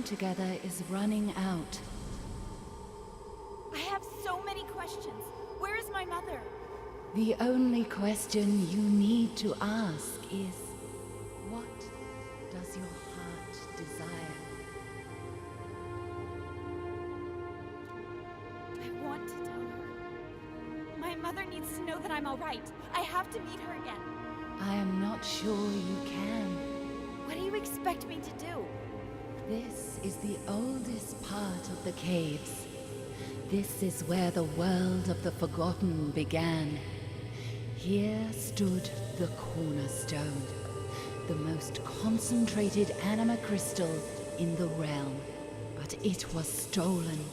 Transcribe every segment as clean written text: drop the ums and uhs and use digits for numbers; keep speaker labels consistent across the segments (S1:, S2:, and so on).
S1: together is running out.
S2: I have so many questions. Where is my mother?
S1: The only question you need to ask is, what does your heart desire?
S2: I want to tell her. My mother needs to know that I'm all right. I have to meet her again.
S1: I am not sure you can.
S2: What do you expect me to do?
S1: This is the oldest part of the caves. This is where the world of the Forgotten began. Here stood the cornerstone, the most concentrated anima crystal in the realm. But it was stolen.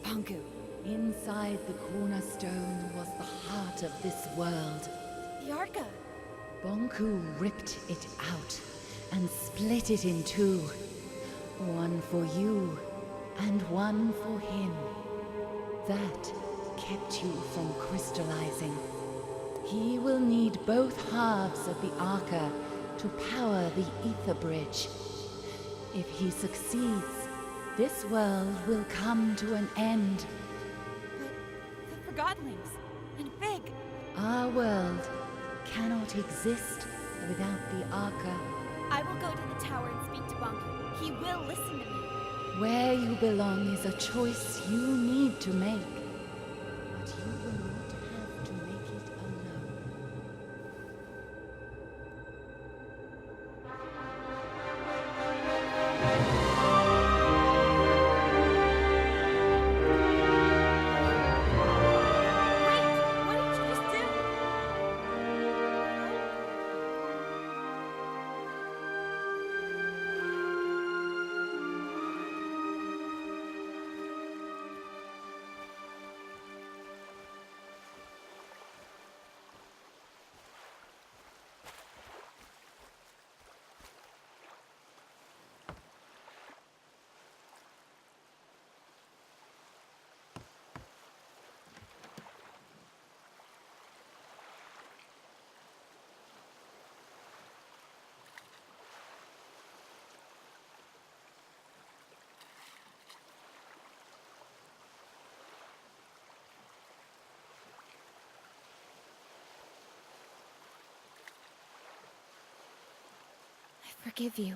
S2: Banku.
S1: Inside the cornerstone was the heart of this world.
S2: The Arca.
S1: Bonku ripped it out and split it in two. One for you and one for him. That kept you from crystallizing. He will need both halves of the Arca to power the Ether Bridge. If he succeeds, this world will come to an end.
S2: But the Forgottlings and Big.
S1: Our world cannot exist without the Arca.
S2: I will go to the tower and speak to Banku. He will listen to me.
S1: Where you belong is a choice you need to make. But you will not have to make it alone.
S2: Wait! What did you just do? I forgive you.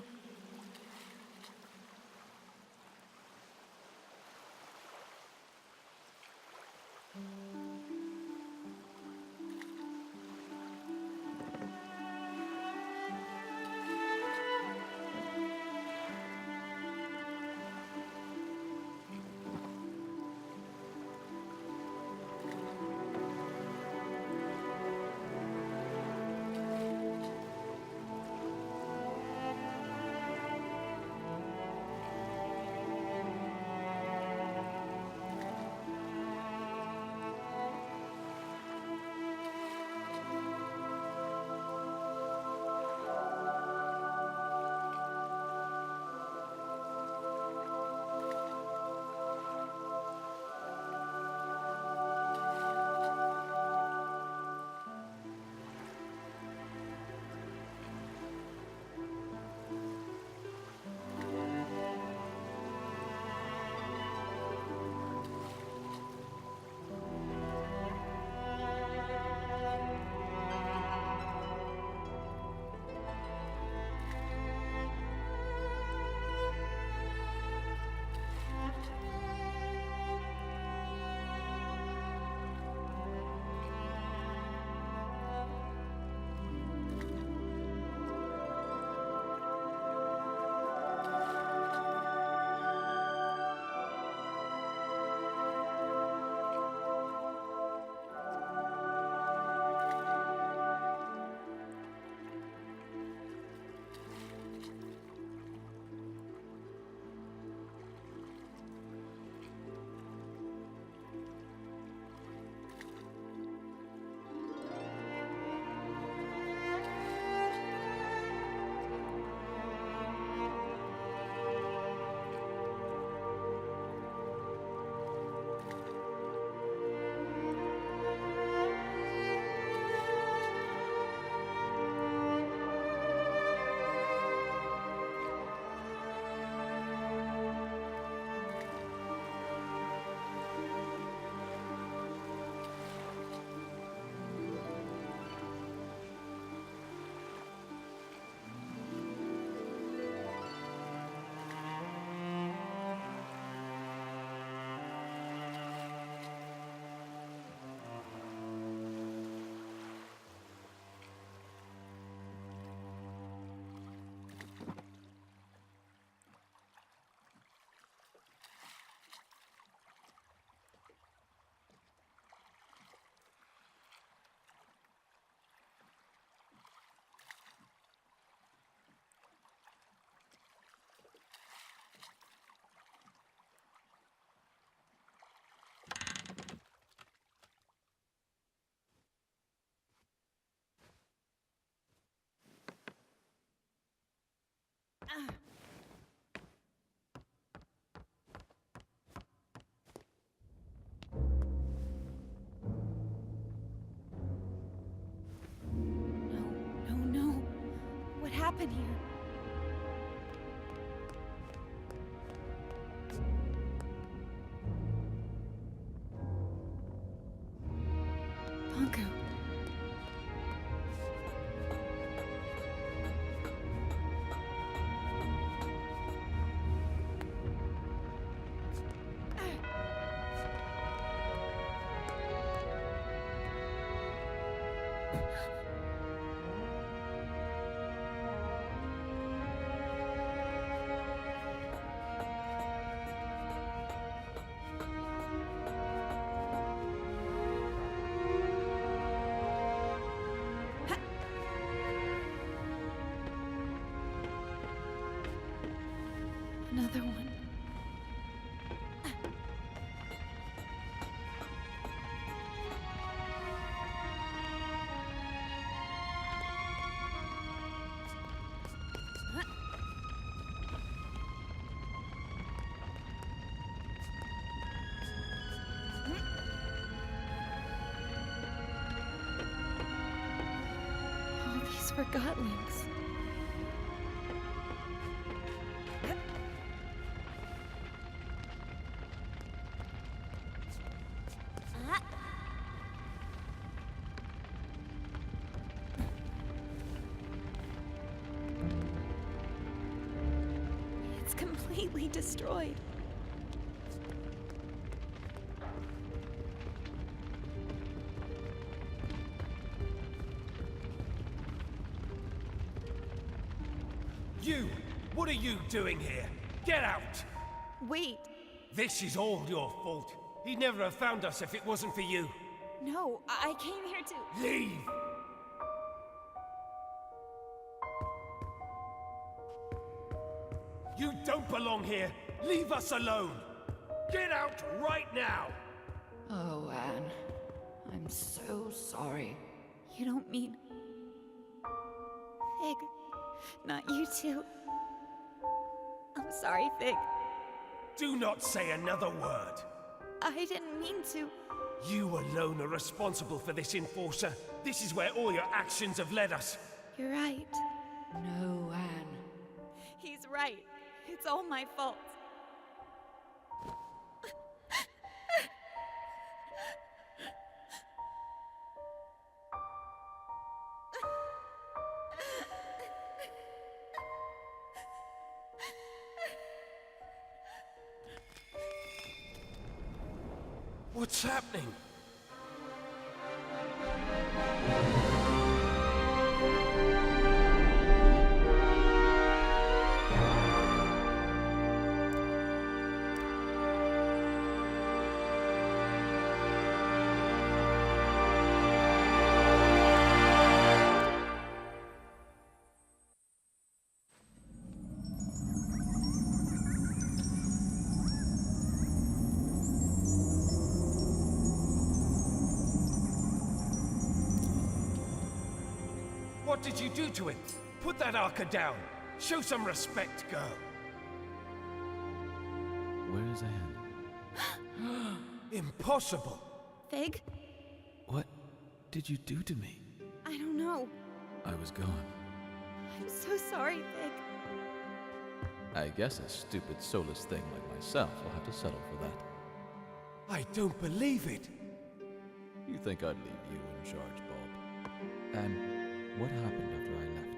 S2: happen here? Bongo. Another one. All these Forgottlings. It's completely destroyed.
S3: You! What are you doing here? Get out!
S2: Wait,
S3: This is all your fault. He'd never have found us if it wasn't for you.
S2: no, I came here to...
S3: Leave! You don't belong here! Leave us alone! Get out right now!
S1: Oh, Anne. I'm so sorry.
S2: You don't mean... Fig. Not you too. I'm sorry, Fig.
S3: Do not say another word!
S2: I didn't mean to.
S3: You alone are responsible for this, Enforcer. This is where all your actions have led us.
S2: You're right.
S1: No, Anne.
S2: He's right. It's all my fault.
S3: What's happening? What did you do to him? Put that Arca down. Show some respect, girl.
S4: Where is Anne?
S3: Impossible.
S2: Fig?
S4: What did you do to me?
S2: I don't know.
S4: I was gone.
S2: I'm so sorry, Fig.
S4: I guess a stupid, soulless thing like myself will have to settle for that.
S3: I don't believe it.
S4: You think I'd leave you in charge, Bob? And what happened after I left?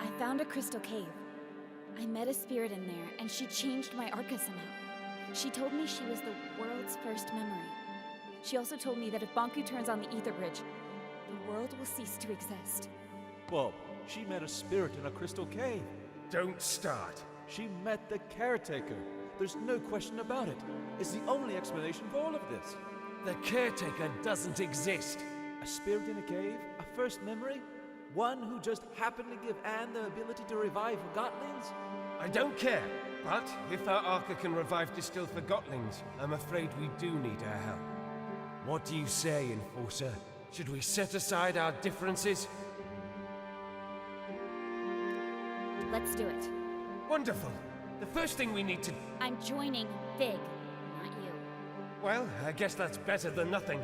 S2: I found a crystal cave. I met a spirit in there, and she changed my Arca somehow. She told me she was the world's first memory. She also told me that if Bonku turns on the Ether Bridge, the world will cease to exist.
S5: Bob, she met a spirit in a crystal cave.
S3: Don't start.
S5: She met the caretaker. There's no question about it. It's the only explanation for all of this.
S3: The caretaker doesn't exist.
S5: A spirit in a cave? A first memory? One who just happened to give Anne the ability to revive Forgottlings?
S3: I don't care. But if our Arca can revive distilled Forgottlings, I'm afraid we do need her help. What do you say, Enforcer? Should we set aside our differences?
S2: Let's do it.
S3: Wonderful. The first thing we need to...
S2: I'm joining Fig, not you.
S3: Well, I guess that's better than nothing.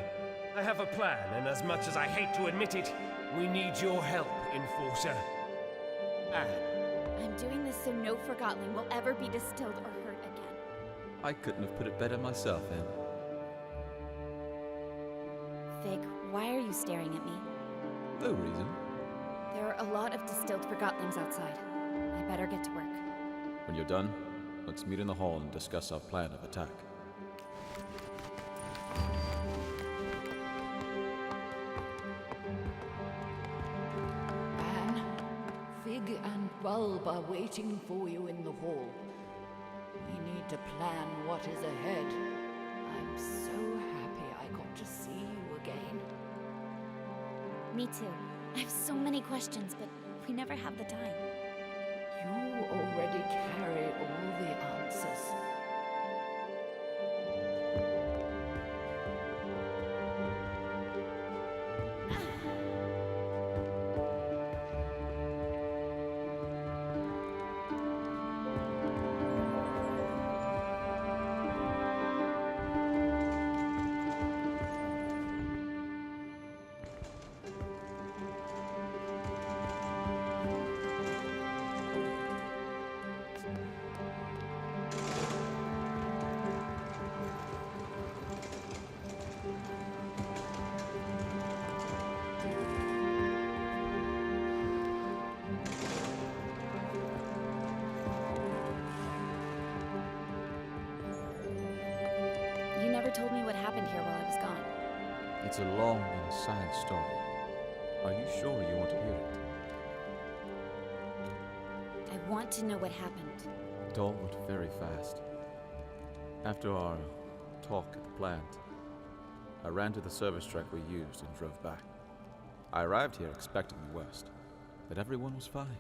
S3: I have a plan, and as much as I hate to admit it, we need your help, Enforcer. Anne.
S2: I'm doing this so no Forgotling will ever be distilled or hurt again.
S4: I couldn't have put it better myself, Em.
S2: Fig, why are you staring at me?
S4: No reason.
S2: There are a lot of distilled Forgotlings outside. I better get to work.
S4: When you're done, let's meet in the hall and discuss our plan of attack.
S1: Anne, Fig and Bulb are waiting for you in the hall. We need to plan what is ahead. I'm so happy I got to see you again.
S2: Me too. I have so many questions, but we never have the time.
S1: You already carry all the answers.
S2: You never told me what happened here while I was gone.
S4: It's a long and sad story. Are you sure you want to hear it?
S2: I want to know what happened.
S4: It all went very fast. After our talk at the plant, I ran to the service truck we used and drove back. I arrived here expecting the worst, that everyone was fine.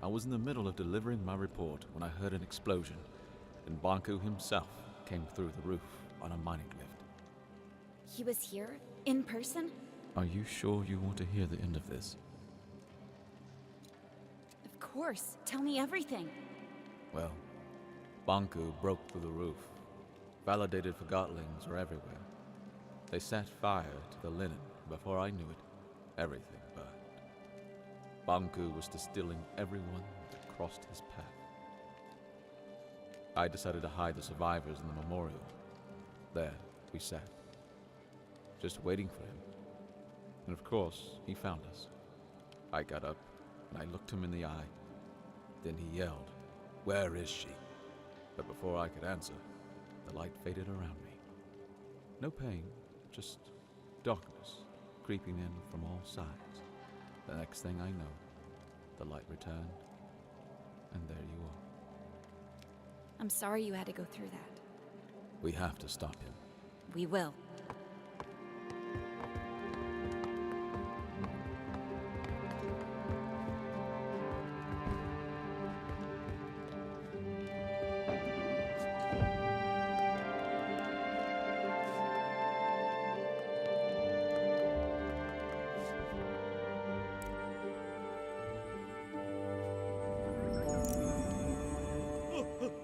S4: I was in the middle of delivering my report when I heard an explosion, and Banku himself came through the roof on a mining lift.
S2: He was here? In person?
S4: Are you sure you want to hear the end of this?
S2: Of course. Tell me everything.
S4: Well, Banku broke through the roof. Validated Forgotlings were everywhere. They set fire to the linen. Before I knew it, everything burned. Banku was distilling everyone that crossed his path. I decided to hide the survivors in the memorial. There, we sat, just waiting for him. And of course, he found us. I got up, and I looked him in the eye. Then he yelled, "Where is she?" But before I could answer, the light faded around me. No pain, just darkness creeping in from all sides. The next thing I know, the light returned, and there you are.
S2: I'm sorry you had to go through that.
S4: We have to stop him.
S2: We will.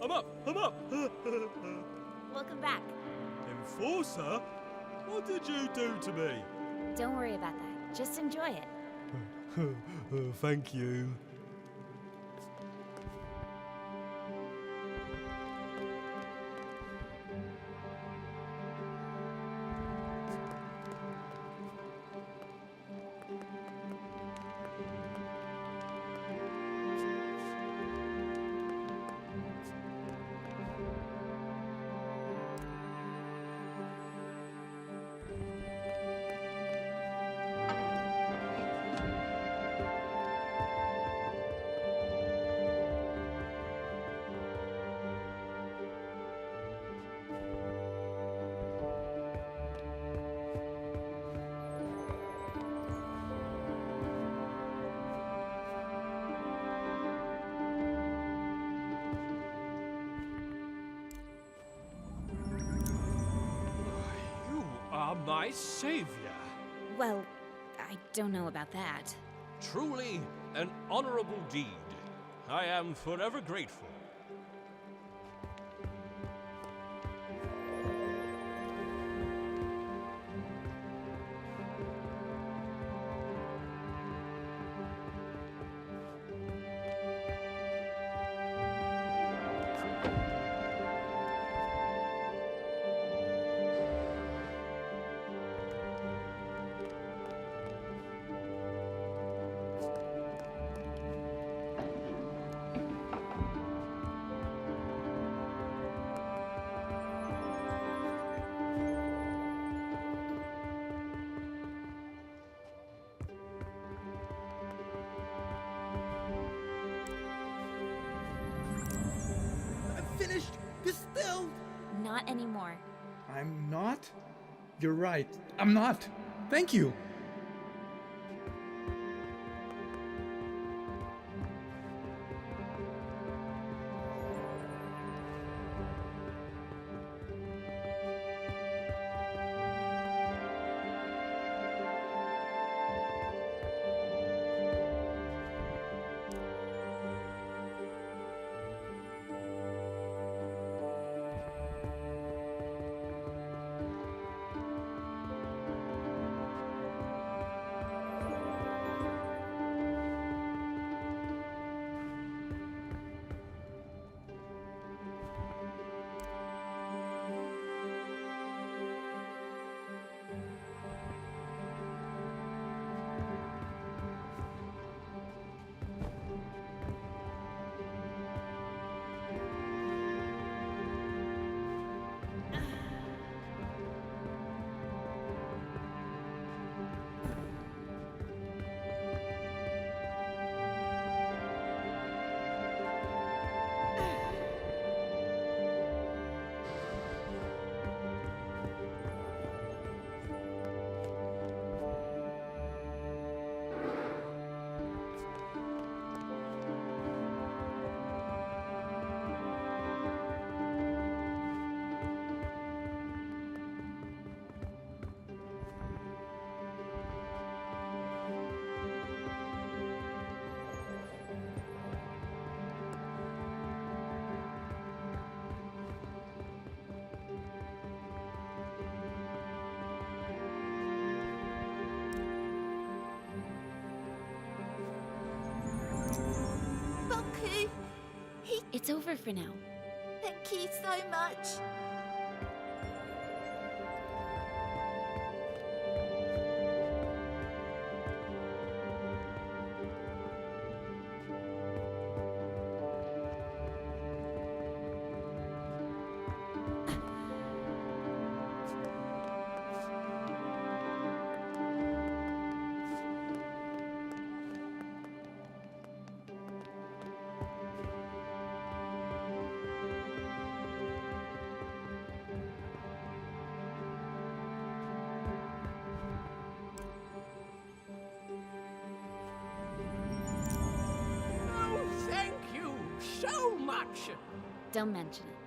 S6: I'm up! I'm up!
S2: Welcome back.
S6: Enforcer? What did you do to me?
S2: Don't worry about that. Just enjoy it.
S6: Thank you. You are my savior.
S2: Well, I don't know about that.
S6: Truly an honorable deed. I am forever grateful.
S7: finished, distilled.
S2: Not anymore.
S7: I'm not? You're right. I'm not. Thank you.
S8: Bunku,
S2: It's over for now.
S8: thank you so much.
S6: Oh, thank you so much.
S2: Don't mention it.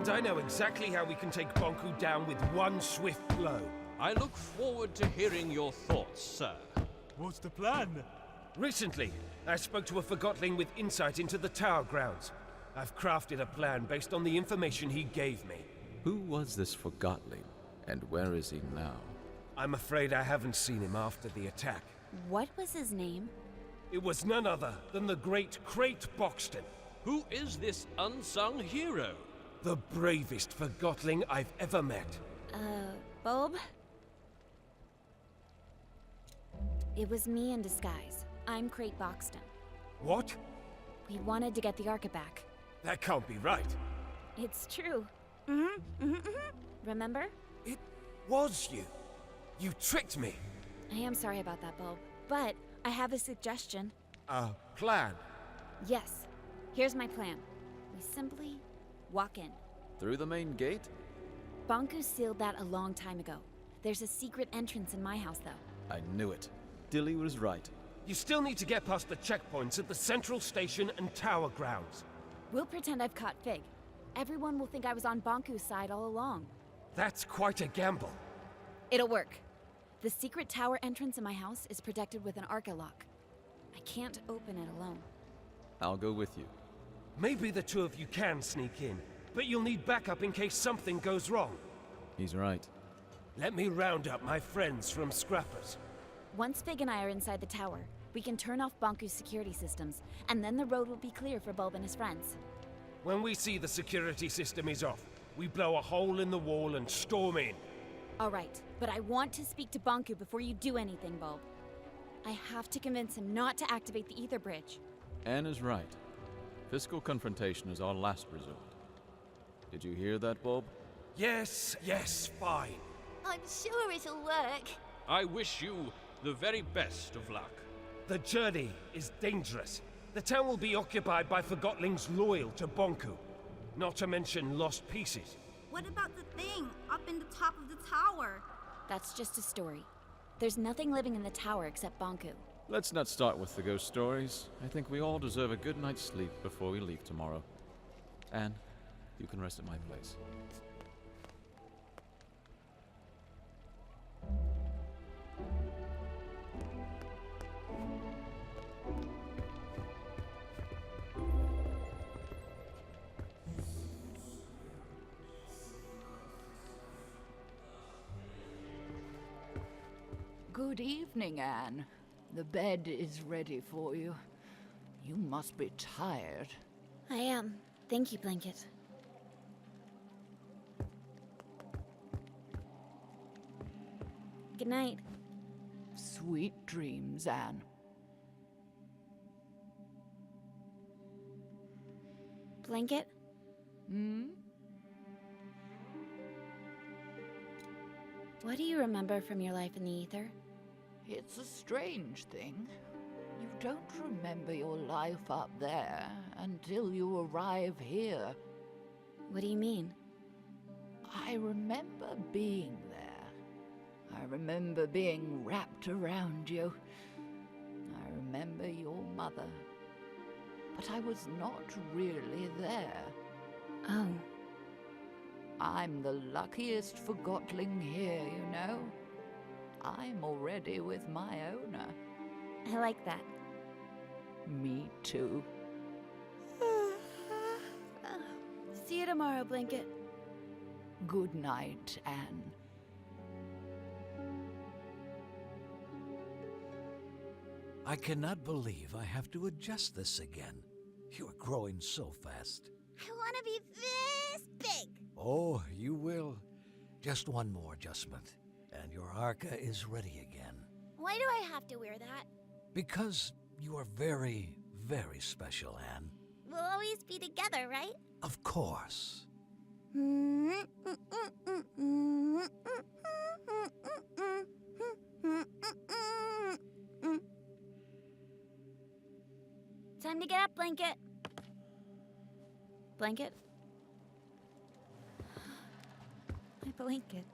S3: And I know exactly how we can take Bonku down with one swift blow.
S6: I look forward to hearing your thoughts, sir.
S9: What's the plan?
S3: Recently, I spoke to a Forgotling with insight into the tower grounds. I've crafted a plan based on the information he gave me.
S4: Who was this Forgotling, and where is he now?
S3: I'm afraid I haven't seen him after the attack.
S2: What was his name?
S3: It was none other than the great Crate Boxton,
S6: Who is this unsung hero?
S3: the bravest Forgotling I've ever met.
S2: Bulb? It was me in disguise. I'm Crate Boxton.
S3: What?
S2: We wanted to get the Arca back.
S3: That can't be right.
S2: It's true. Remember?
S3: It was you. You tricked me.
S2: I am sorry about that, Bulb. But I have a suggestion.
S3: A plan.
S2: Yes. Here's my plan. We simply walk in.
S4: Through the main gate?
S2: Bonku sealed that a long time ago. There's a secret entrance in my house, though.
S4: I knew it. Dilly was right.
S3: You still need to get past the checkpoints at the central station and tower grounds.
S2: We'll pretend I've caught Fig. Everyone will think I was on Bonku's side all along.
S3: That's quite a gamble.
S2: It'll work. The secret tower entrance in my house is protected with an Arca lock. I can't open it alone.
S4: I'll go with you.
S3: Maybe the two of you can sneak in, but you'll need backup in case something goes wrong.
S4: He's right.
S3: Let me round up my friends from Scrappers.
S2: Once Fig and I are inside the tower, we can turn off Bonku's security systems, and then the road will be clear for Bulb and his friends.
S3: When we see the security system is off, we blow a hole in the wall and storm in.
S2: All right, but I want to speak to Bonku before you do anything, Bulb. I have to convince him not to activate the ether bridge.
S4: Anne is right. Physical confrontation is our last resort. Did you hear that, Bob?
S3: Yes, fine.
S8: I'm sure it'll work.
S6: I wish you the very best of luck.
S3: The journey is dangerous. The town will be occupied by Forgottlings loyal to Bonku. Not to mention lost pieces.
S9: What about the thing up in the top of the tower?
S2: That's just a story. There's nothing living in the tower except Bonku.
S4: Let's not start with the ghost stories. I think we all deserve a good night's sleep before we leave tomorrow. Anne, you can rest at my place.
S1: Good evening, Anne. The bed is ready for you. You must be tired.
S2: I am. Thank you, Blanket. Good night.
S1: Sweet dreams, Anne.
S2: Blanket?
S1: Hmm?
S2: What do you remember from your life in the ether?
S1: It's a strange thing. You don't remember your life up there until you arrive here.
S2: What do you mean?
S1: I remember being there. I remember being wrapped around you. I remember your mother. But I was not really there.
S2: Oh.
S1: I'm the luckiest Forgottling here, you know. I'm already with my owner.
S2: I like that.
S1: Me too.
S2: See you tomorrow, Blanket.
S1: Good night, Anne.
S10: I cannot believe I have to adjust this again. You are growing so fast.
S8: I want to be this big.
S10: Oh, you will. Just one more adjustment, and your Arca is ready again.
S8: Why do I have to wear that?
S10: Because you are very, very special, Anne.
S8: We'll always be together, right?
S10: Of course.
S2: Time to get up, Blanket. Blanket? My blanket.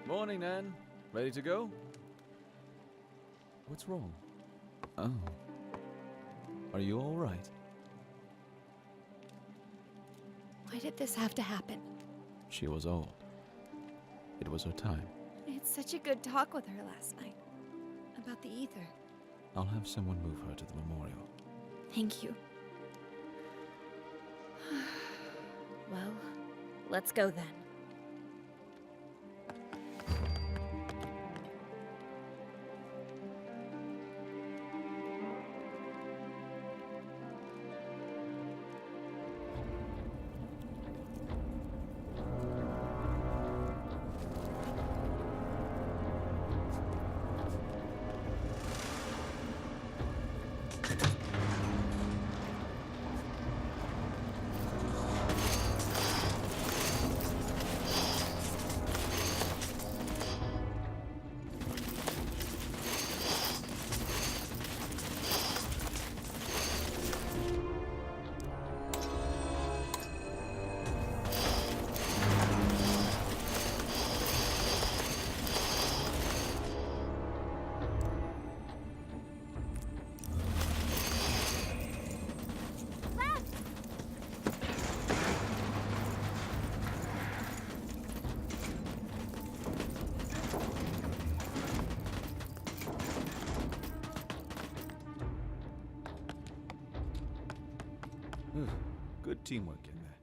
S4: Morning, Anne. Ready to go? What's wrong? Oh. Are you all right?
S2: Why did this have to happen?
S4: She was old. It was her time.
S2: I had such a good talk with her last night. About the ether.
S4: I'll have someone move her to the memorial.
S2: Thank you. Well, let's go then.
S4: Good teamwork in there.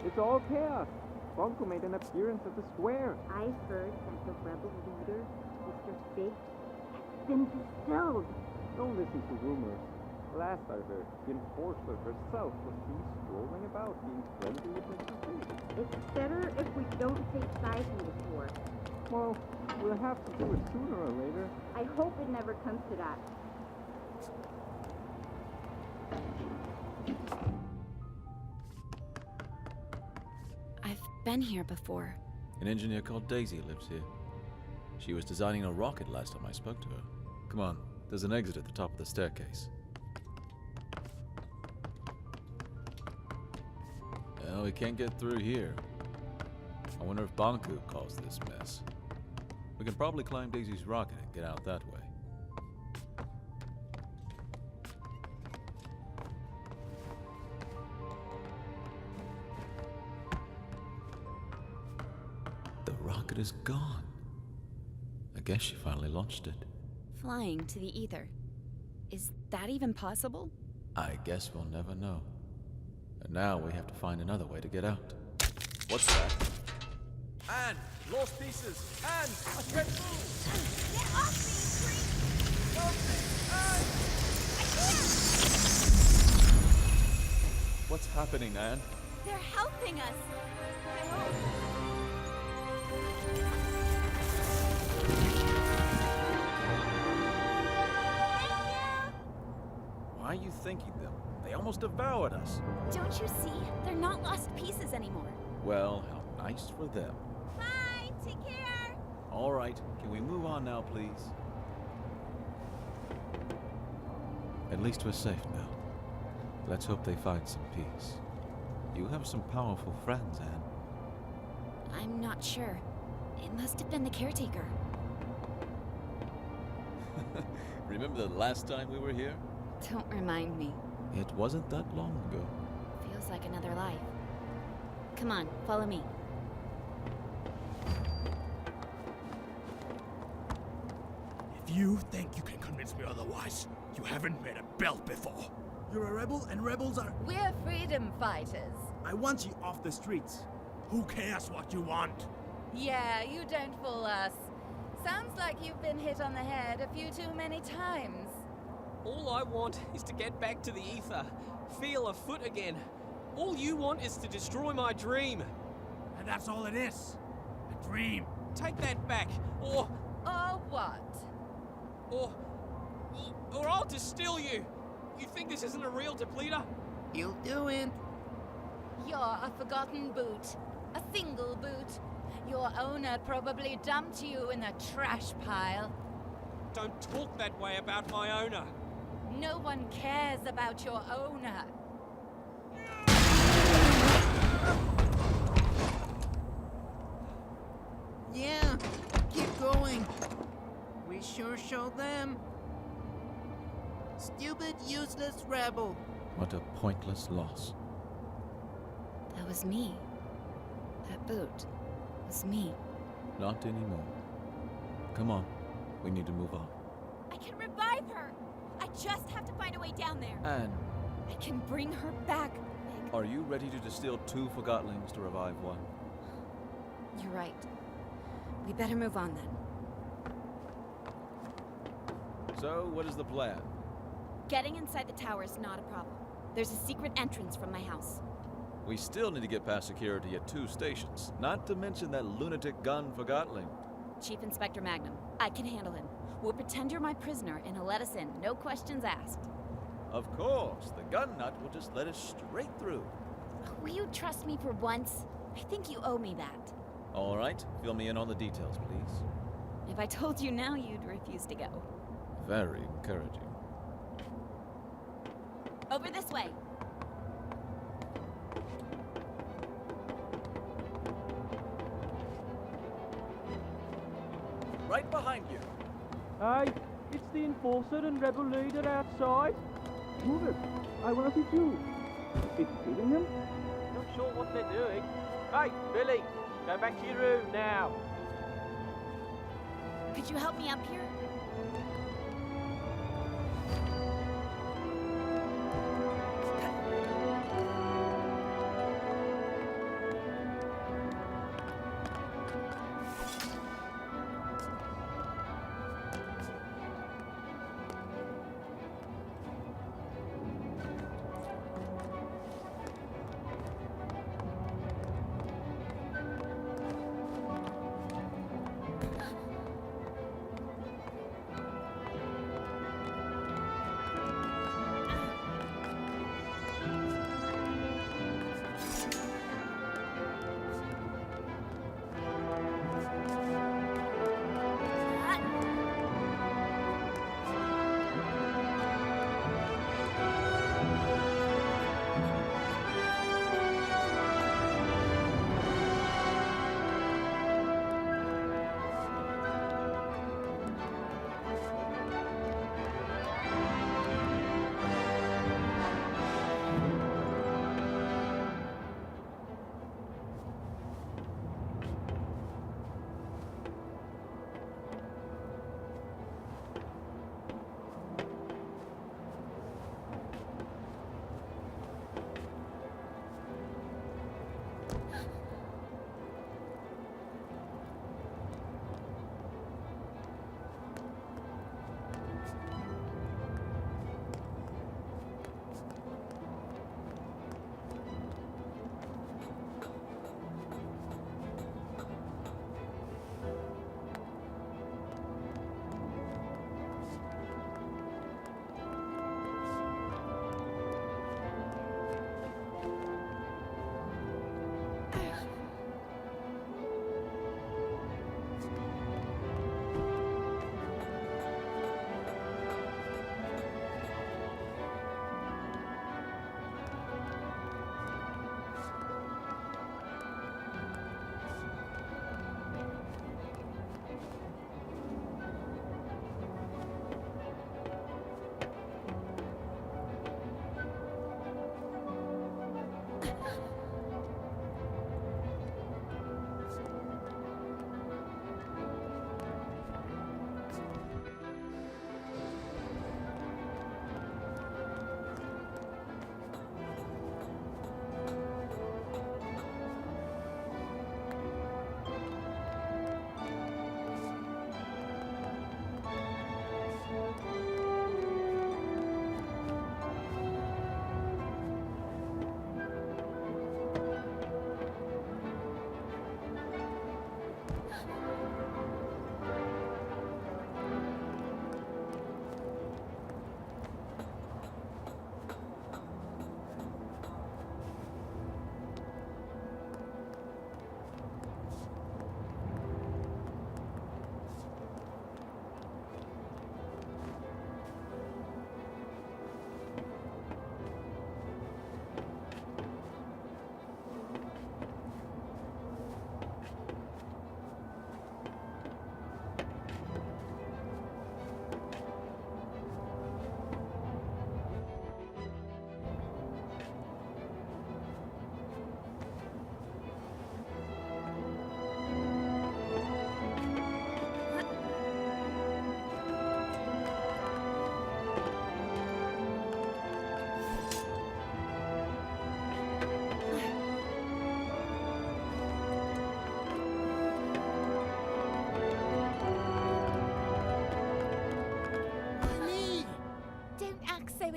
S11: It's all chaos. Bunko made an appearance at the square.
S12: I heard that the rebel leader, Mr. Fig, has been distilled.
S11: Don't listen to rumors. Last I heard, the enforcer herself was seen strolling about, being friendly with Mr. Fig.
S12: It's better if we don't take sides in this war.
S11: Well, we'll have to do it sooner or later.
S12: I hope it never comes to that.
S2: I've been here before.
S4: An engineer called Daisy lives here. She was designing a rocket last time I spoke to her. Come on, there's an exit at the top of the staircase. Well, we can't get through here. I wonder if Banku caused this mess. We can probably climb Daisy's rocket and get out that way. The rocket is gone. I guess she finally launched it.
S2: Flying to the ether. Is that even possible?
S4: I guess we'll never know. And now we have to find another way to get out. What's that?
S5: Anne! Lost pieces! Anne! I can't move!
S8: Get off me, creep!
S5: Help me!
S8: I
S4: What's happening, Anne?
S8: can't! They're helping us! I hope.
S4: Why are you thanking them? They almost devoured us.
S2: Don't you see? They're not lost pieces anymore.
S4: Well, how nice for them.
S8: Bye! Take care!
S4: All right, can we move on now, please? At least we're safe now. Let's hope they find some peace. You have some powerful friends, Anne.
S2: I'm not sure. It must have been the caretaker.
S4: Remember the last time we were here?
S2: Don't remind me.
S4: It wasn't that long ago.
S2: Feels like another life. Come on, follow me.
S13: If you think you can convince me otherwise, you haven't made a belt before.
S14: You're a rebel, and rebels are...
S1: We're freedom fighters.
S14: I want you off the streets.
S13: Who cares what you want?
S1: Yeah, you don't fool us. Sounds like you've been hit on the head a few too many times.
S6: All I want is to get back to the ether, feel a foot again. All you want is to destroy my dream.
S13: And that's all it is. A dream.
S6: Take that back, or
S1: what?
S6: or I'll distill you. You think this isn't a real depleter?
S14: You'll do it.
S1: You're a forgotten boot. A single boot. Your owner probably dumped you in the trash pile.
S6: Don't talk that way about my owner.
S1: No one cares about your owner.
S14: Yeah, keep going. We sure showed them. Stupid, useless rebel.
S4: What a pointless loss.
S2: That was me. That boot was me.
S4: Not anymore. Come on, we need to move on.
S2: I can revive her! I just have to find a way down there.
S4: Anne,
S2: I can bring her back.
S4: are you ready to distill 2 Forgottlings to revive 1?
S2: You're right. We better move on then.
S4: So, what is the plan?
S2: Getting inside the tower is not a problem. There's a secret entrance from my house.
S4: We still need to get past security at 2 stations, not to mention that lunatic gun Forgottling.
S2: Chief Inspector Magnum, I can handle him. We'll pretend you're my prisoner and he'll let us in, no questions asked.
S4: Of course, the gun nut will just let us straight through.
S2: Will you trust me for once? I think you owe me that.
S4: All right, fill me in on the details, please.
S2: If I told you now, you'd refuse to go.
S4: Very encouraging.
S2: Over this way.
S5: Right behind you.
S11: Aye,
S6: It's the Enforcer and Rebel Leader outside.
S11: Move it! I want to see too. It's killing him?
S6: Not sure what they're doing. Hey, Billy, go back to your room now.
S2: Could you help me up here?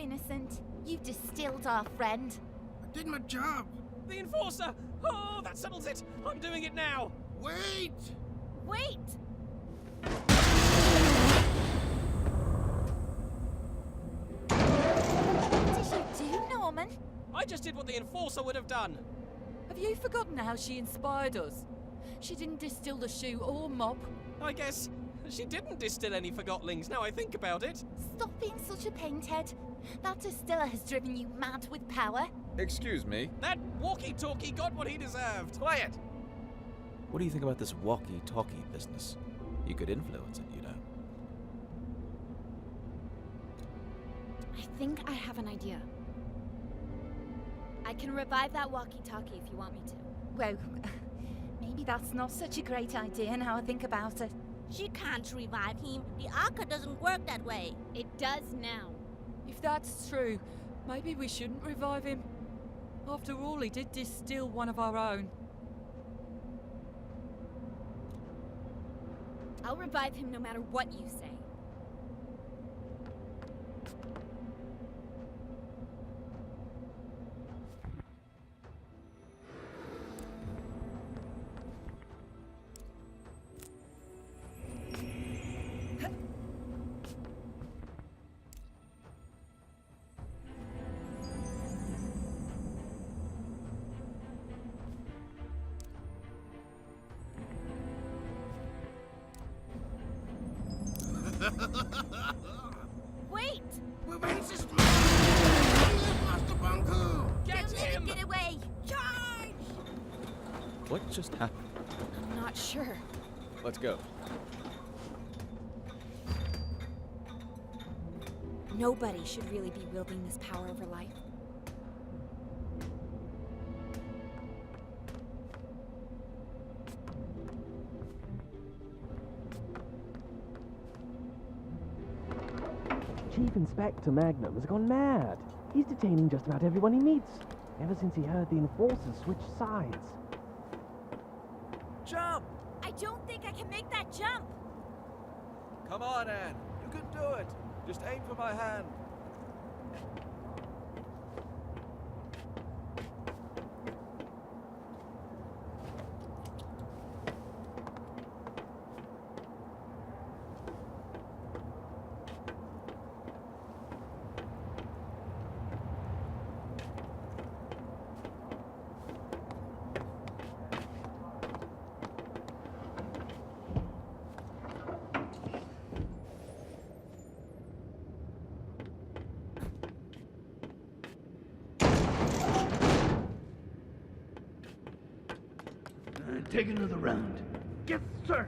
S8: innocent. You distilled our friend.
S13: I did my job.
S6: The Enforcer! Oh, that settles it! I'm doing it now!
S13: Wait!
S8: Wait! What did you do, Norman?
S6: I just did what the Enforcer would have done.
S1: Have you forgotten how she inspired us? She didn't distill the shoe or mop.
S6: I guess she didn't distill any Forgottlings, now I think about it.
S8: Stop being such a painthead. That distiller has driven you mad with power.
S4: Excuse me?
S6: That walkie-talkie got what he deserved.
S4: Quiet! What do you think about this walkie-talkie business? You could influence it, you know.
S2: I think I have an idea. I can revive that walkie-talkie if you want me to.
S8: Well, maybe that's not such a great idea now I think about it.
S15: She can't revive him. The Arca doesn't work that way.
S2: It does now.
S16: If that's true, maybe we shouldn't revive him. After all, he did distill one of our own.
S2: I'll revive him no matter what you say.
S15: Wait!
S14: Master Bunku!
S15: Get him! Get away! Charge!
S4: What just happened?
S2: I'm not sure.
S4: Let's go.
S2: Nobody should really be wielding this power over life.
S17: Chief Inspector Magnum has gone mad. He's detaining just about everyone he meets, ever since he heard the enforcers switch sides.
S5: Jump!
S2: I don't think I can make that jump!
S5: Come on, Anne. You can do it. Just aim for my hand.
S13: Take another round. Yes, sir.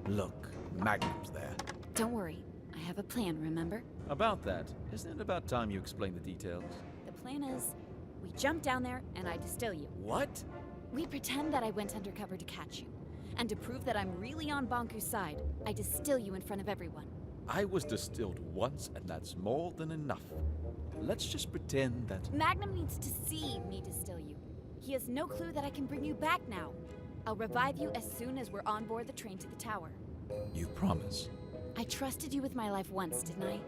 S4: Look, Magnum's there.
S2: Don't worry. I have a plan, remember?
S4: About that, isn't it about time you explain the details?
S2: The plan is, we jump down there and I distill you.
S4: What?
S2: We pretend that I went undercover to catch you. And to prove that I'm really on Bonku's side, I distill you in front of everyone.
S4: I was distilled once, and that's more than enough. Let's just pretend that...
S2: Magnum needs to see me distill you. He has no clue that I can bring you back now. I'll revive you as soon as we're on board the train to the tower.
S4: You promise?
S2: I trusted you with my life once, didn't I?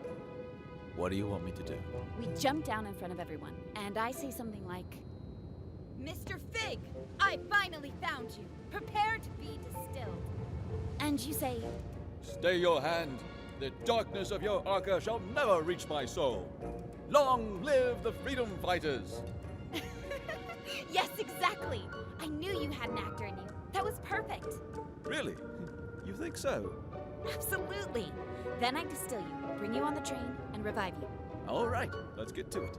S4: What do you want me to do?
S2: We jump down in front of everyone, and I say something like, Mr. Fig, I finally found you. Prepare to be distilled. And you say,
S4: Stay your hand. The darkness of your Arca shall never reach my soul. Long live the freedom fighters!
S2: Yes, exactly. I knew you had an actor in you. That was perfect.
S4: Really? You think so?
S2: Absolutely. Then I distill you, bring you on the train, and revive you.
S4: All right, let's get to it.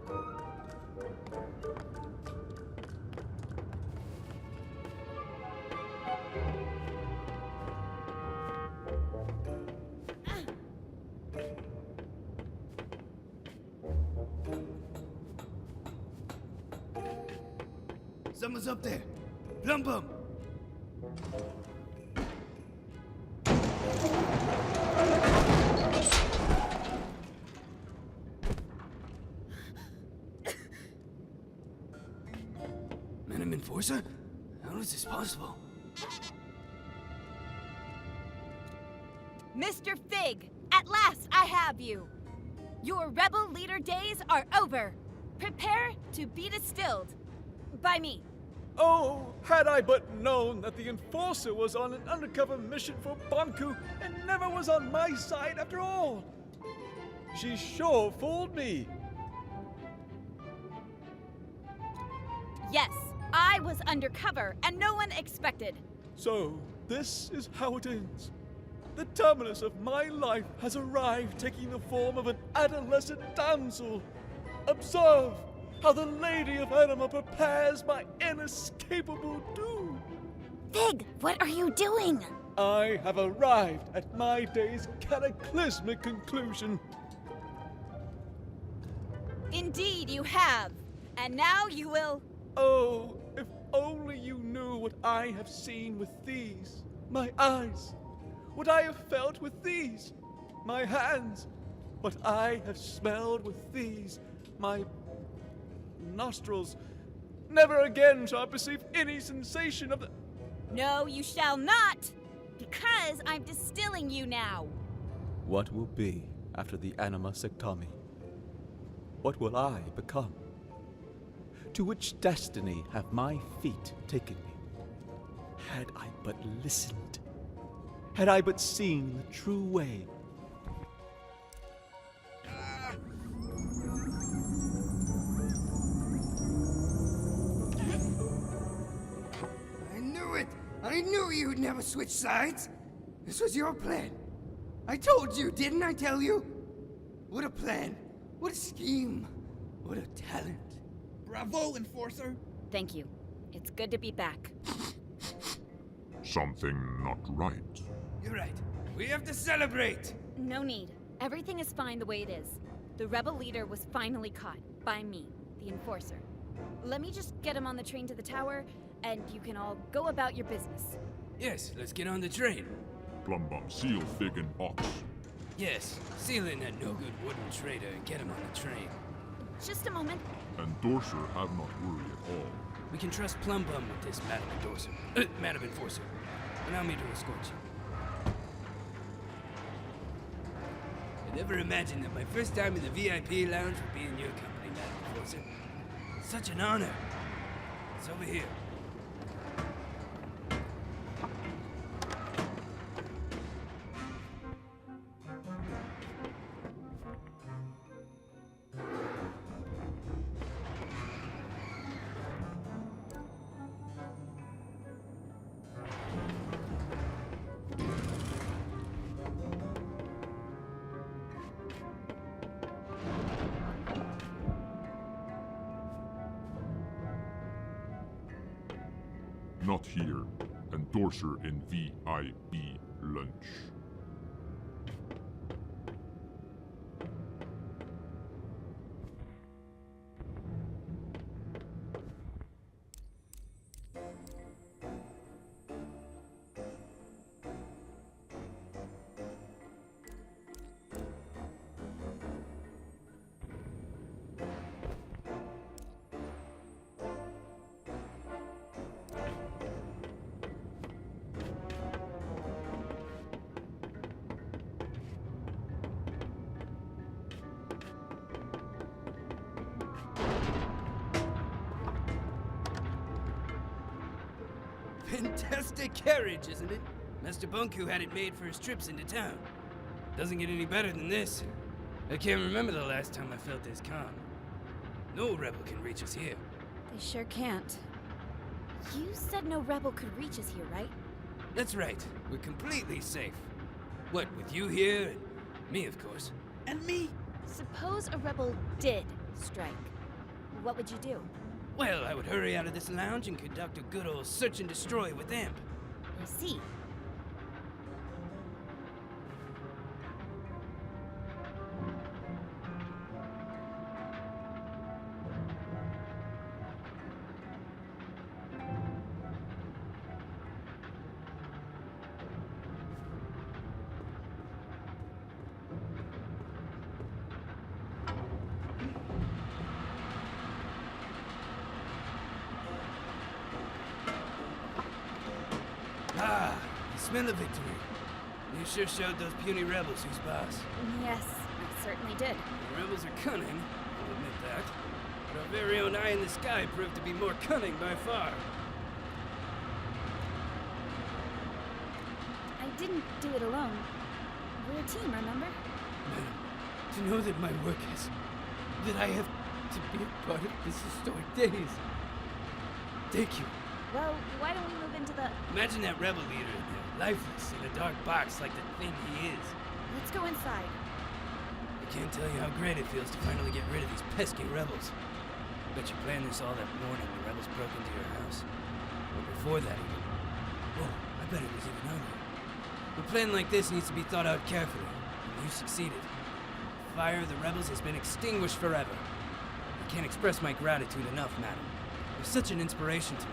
S13: Someone's up there. Lump 'em. Venom Enforcer? How is this possible?
S2: Mr. Fig, at last I have you. Your rebel leader days are over. Prepare to be distilled. By me.
S4: Oh, had I but known that the Enforcer was on an undercover mission for Bonku and never was on my side after all. She sure fooled me.
S2: Yes, I was undercover and no one expected.
S4: So, this is how it ends. The terminus of my life has arrived, taking the form of an adolescent damsel. Observe how the Lady of Anima prepares my inescapable doom.
S2: Fig, what are you doing?
S18: I have arrived at my day's cataclysmic conclusion.
S2: Indeed, you have. And now you will...
S18: Oh, if only you knew what I have seen with these, my eyes. What I have felt with these, my hands. What I have smelled with these, my nostrils. Never again shall I perceive any sensation of the...
S2: No, you shall not! Because I'm distilling you now.
S4: What will be after the anima sectami? What will I become? To which destiny have my feet taken me? Had I but listened, had I but seen the true way.
S19: I knew it! I knew you'd never switch sides! This was your plan. I told you, didn't I tell you? What a plan. What a scheme. What a talent.
S7: Bravo, Enforcer!
S2: Thank you. It's good to be back.
S20: Something not right.
S19: You're right. We have to celebrate!
S2: No need. Everything is fine the way it is. The rebel leader was finally caught. By me, the Enforcer. Let me just get him on the train to the tower, and you can all go about your business.
S19: Yes, let's get on the train.
S20: Plumbum, seal, fig, and ox.
S19: Yes, seal in that no-good wooden traitor and get him on the train.
S2: Just a moment.
S20: And Dorser have not worry at all.
S19: We can trust Plumbum with this, Madam Endorser. Madam Enforcer. Allow me to escort you. I never imagined that my first time in the VIP lounge would be in your company, Madam Enforcer. Such an honor. It's over here.
S20: Not here, and Dorser in VIP lunch. Fantastic carriage, isn't it? Master Bunku had it made for his trips into town. Doesn't get any better than this. I can't remember the last time I felt this calm. No rebel can reach us here.
S2: They sure can't. You said no rebel could reach us here, right?
S19: That's right. We're completely safe. What, with you here and me, of course.
S7: And me?
S2: Suppose a rebel did strike. What would you do?
S19: Well, I would hurry out of this lounge and conduct a good old search and destroy with them.
S2: I see.
S19: Ah, the smell of victory. You sure showed those puny rebels who's boss.
S2: Yes, I certainly did.
S19: The rebels are cunning, I'll admit that. But our very own eye in the sky proved to be more cunning by far.
S2: I didn't do it alone. We're a team, remember?
S19: Madam, to know that my work has... that I have to be a part of this historic days. Thank you.
S2: Well, why don't we move into the...
S19: Imagine that rebel leader in there, lifeless, in a dark box like the thing he is.
S2: Let's go inside.
S19: I can't tell you how great it feels to finally get rid of these pesky rebels. I bet you planned this all that morning the rebels broke into your house. Or before that even.
S20: Oh, I bet it was even earlier. A plan like this needs to be thought out carefully, and you succeeded. The fire of the rebels has been extinguished forever. I can't express my gratitude enough, madam. You're such an inspiration to me.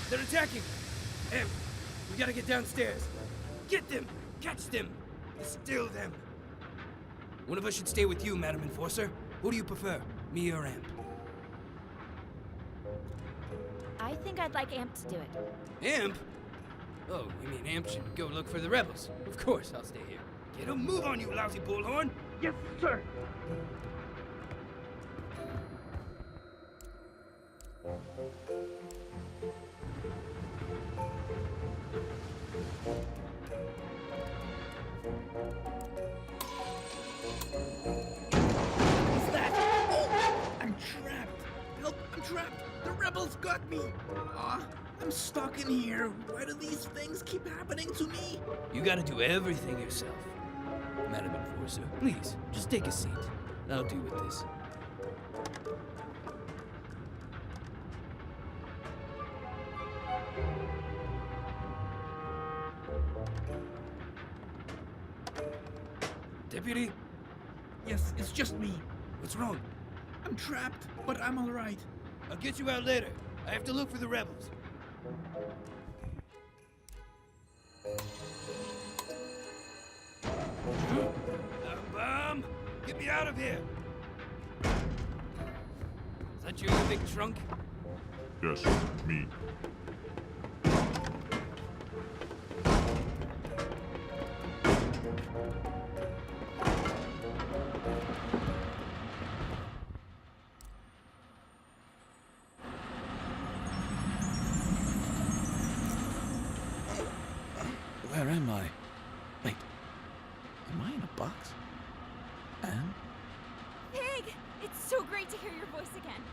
S20: They're attacking! Em, we gotta get downstairs. Get them! Catch them! Distill them! One of us should stay with you, Madam Enforcer. Who do you prefer, me or Amp?
S2: I think I'd like Amp to do it.
S20: Amp? Oh, you mean Amp should go look for the rebels? Of course, I'll stay here. Get a move on, you lousy bullhorn!
S13: Yes, sir.
S7: What's that? Oh, I'm trapped. Help, I'm trapped. The rebels got me. I'm stuck in here. Why do these things keep happening to me?
S20: You gotta do everything yourself. Madam Enforcer, please, just take a seat. I'll deal with this. Deputy?
S7: Yes, it's just me.
S20: What's wrong?
S7: I'm trapped, but I'm all right.
S20: I'll get you out later. I have to look for the rebels. Bomb! Get me out of here! Is that you, big trunk?
S21: Yes, me.
S4: Where am I? Wait. Am I in a box? Anne?
S2: Pig! It's so great to hear your voice again.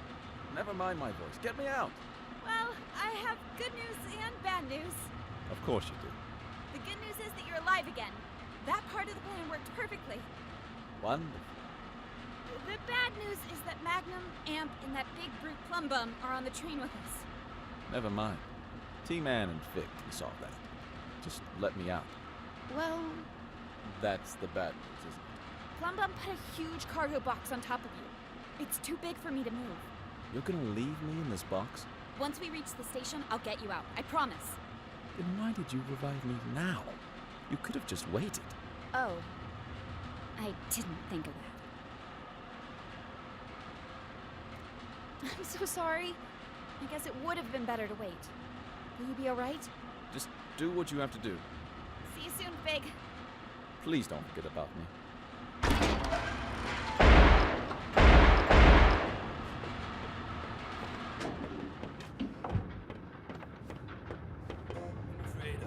S4: Never mind my voice. Get me out.
S2: Well, I have good news and bad news.
S4: Of course you do.
S2: The good news is that you're alive again. That part of the plan worked perfectly.
S4: Wonderful.
S2: The bad news is that Magnum, Amp, and that big brute Plumbum are on the train with us.
S4: Never mind. T-Man and Vic can solve that. Just let me out.
S2: Well,
S4: That's the bad news, isn't it?
S2: Plumbum put a huge cargo box on top of you. It's too big for me to move.
S4: You're gonna leave me in this box?
S2: Once we reach the station, I'll get you out. I promise.
S4: Then why did you revive me now? You could have just waited.
S2: Oh. I didn't think of that. I'm so sorry. I guess it would have been better to wait. Will you be alright?
S4: Just do what you have to do.
S2: See you soon, Fig.
S4: Please don't forget about me.
S20: I'm afraid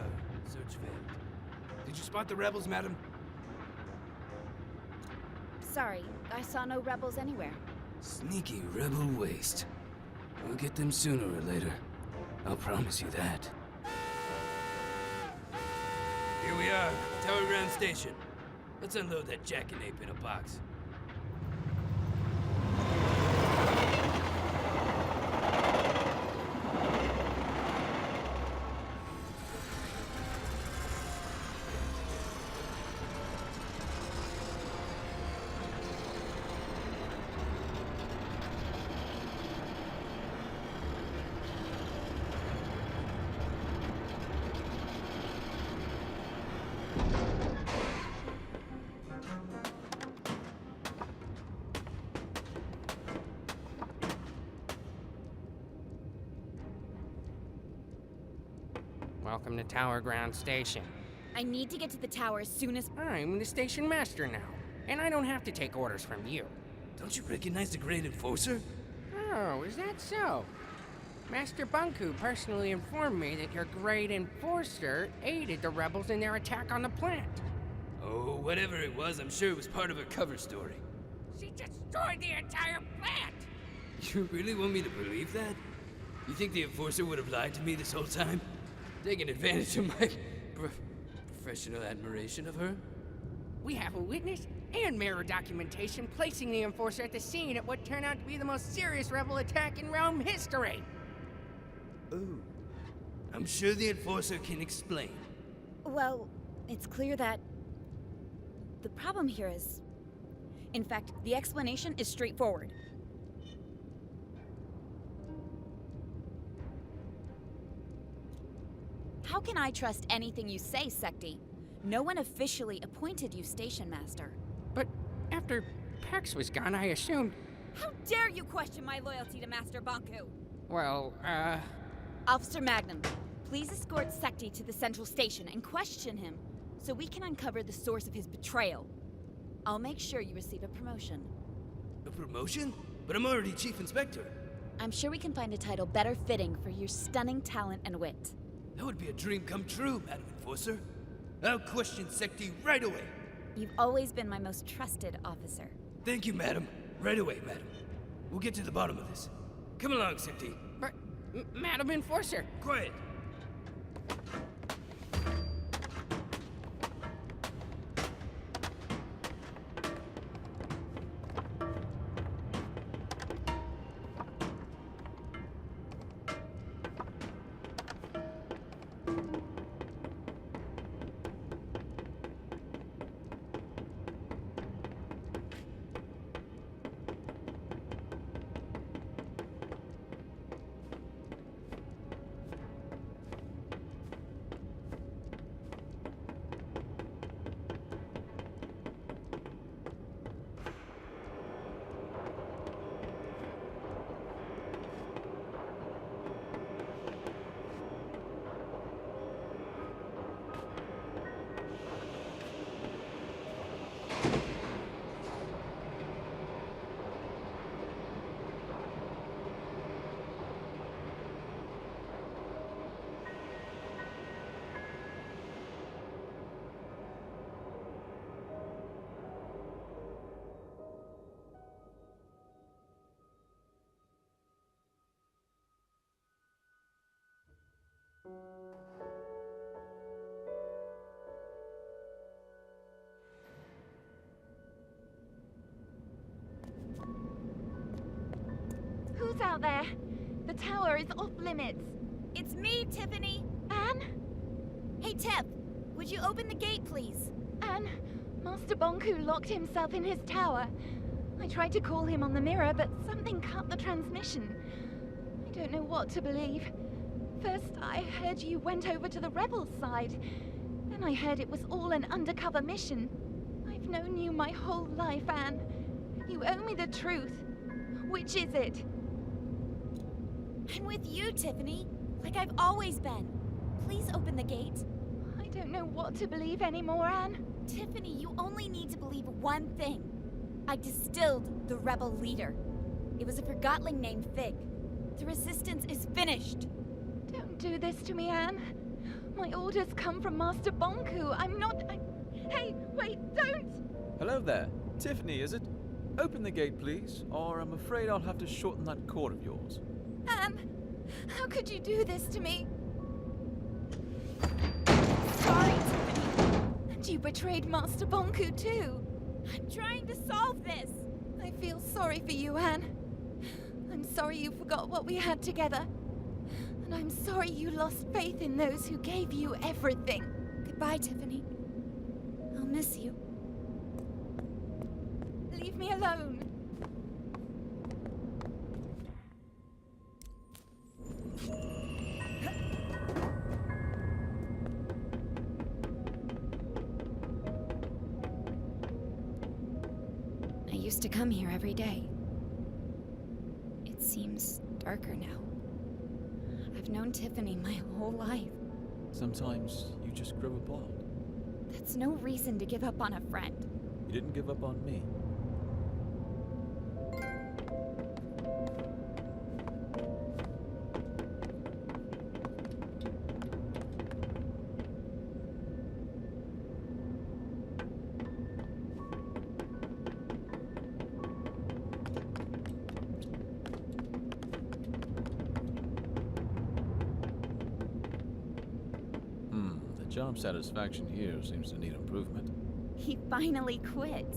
S20: search failed. Did you spot the rebels, madam?
S2: Sorry, I saw no rebels anywhere.
S20: Sneaky rebel waste. We'll get them sooner or later. I'll promise you that. Here we are, Tower Ground Station. Let's unload that jackknape in a box.
S3: welcome to Tower Ground Station.
S2: I need to get to the tower as soon as.
S3: I'm the station master now, and I don't have to take orders from you.
S20: Don't you recognize the Great Enforcer?
S3: Oh, is that so? Master Bunku personally informed me that your Great Enforcer aided the rebels in their attack on the plant.
S20: Oh, whatever it was, I'm sure it was part of her cover story.
S3: She destroyed the entire plant!
S20: You really want me to believe that? You think the Enforcer would have lied to me this whole time? Taking advantage of my professional admiration of her?
S3: We have a witness and mirror documentation placing the Enforcer at the scene at what turned out to be the most serious rebel attack in Rome history.
S20: Oh. I'm sure the Enforcer can explain.
S2: Well, it's clear that. The problem here is. In fact, the explanation is straightforward. How can I trust anything you say, Secti? No one officially appointed you station master.
S3: But after Pax was gone, I assumed...
S2: How dare you question my loyalty to Master Banku?
S3: Well,
S2: Officer Magnum, please escort Secti to the central station and question him so we can uncover the source of his betrayal. I'll make sure you receive a promotion.
S20: A promotion? But I'm already Chief Inspector.
S2: I'm sure we can find a title better fitting for your stunning talent and wit.
S20: That would be a dream come true, Madam Enforcer. I'll question Secti right away.
S2: You've always been my most trusted officer.
S20: Thank you, Madam. Right away, Madam. We'll get to the bottom of this. Come along, Secti.
S3: But, Madam Enforcer...
S20: Quiet.
S8: Who's out there? The tower is off limits.
S2: It's me, Tiffany.
S8: Anne?
S2: Hey, Tiff. Would you open the gate, please?
S8: Anne, Master Bonku locked himself in his tower. I tried to call him on the mirror, but something cut the transmission. I don't know what to believe. First, I heard you went over to the rebels' side. Then I heard it was all an undercover mission. I've known you my whole life, Anne. You owe me the truth. Which is it?
S2: I'm with you, Tiffany. Like I've always been. Please open the gate.
S8: I don't know what to believe anymore, Anne.
S2: Tiffany, you only need to believe one thing. I distilled the rebel leader. It was a Forgotton named Fig. The resistance is finished.
S8: Don't do this to me, Anne. My orders come from Master Bonku. I'm not... Hey, wait, don't!
S4: Hello there. Tiffany, is it? Open the gate, please, or I'm afraid I'll have to shorten that cord of yours.
S8: Anne, how could you do this to me?
S2: Sorry, Tiffany.
S8: And you betrayed Master Bonku, too.
S2: I'm trying to solve this.
S8: I feel sorry for you, Anne. I'm sorry you forgot what we had together. And I'm sorry you lost faith in those who gave you everything.
S2: Goodbye, Tiffany. I'll miss you.
S8: Leave me alone.
S2: I used to come here every day. It seems darker now. I've known Tiffany my whole life.
S4: Sometimes you just grow apart.
S2: That's no reason to give up on a friend.
S4: You didn't give up on me. The job satisfaction here seems to need improvement.
S2: He finally quit.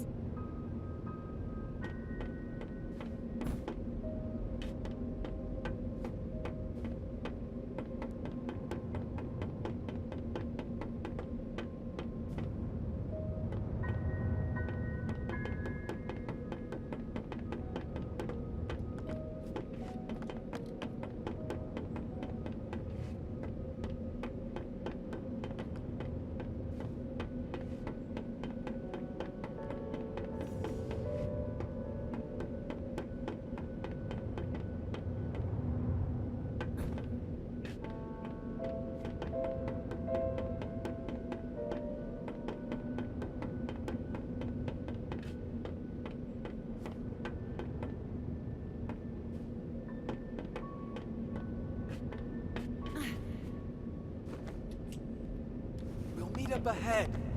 S5: We'll meet up ahead.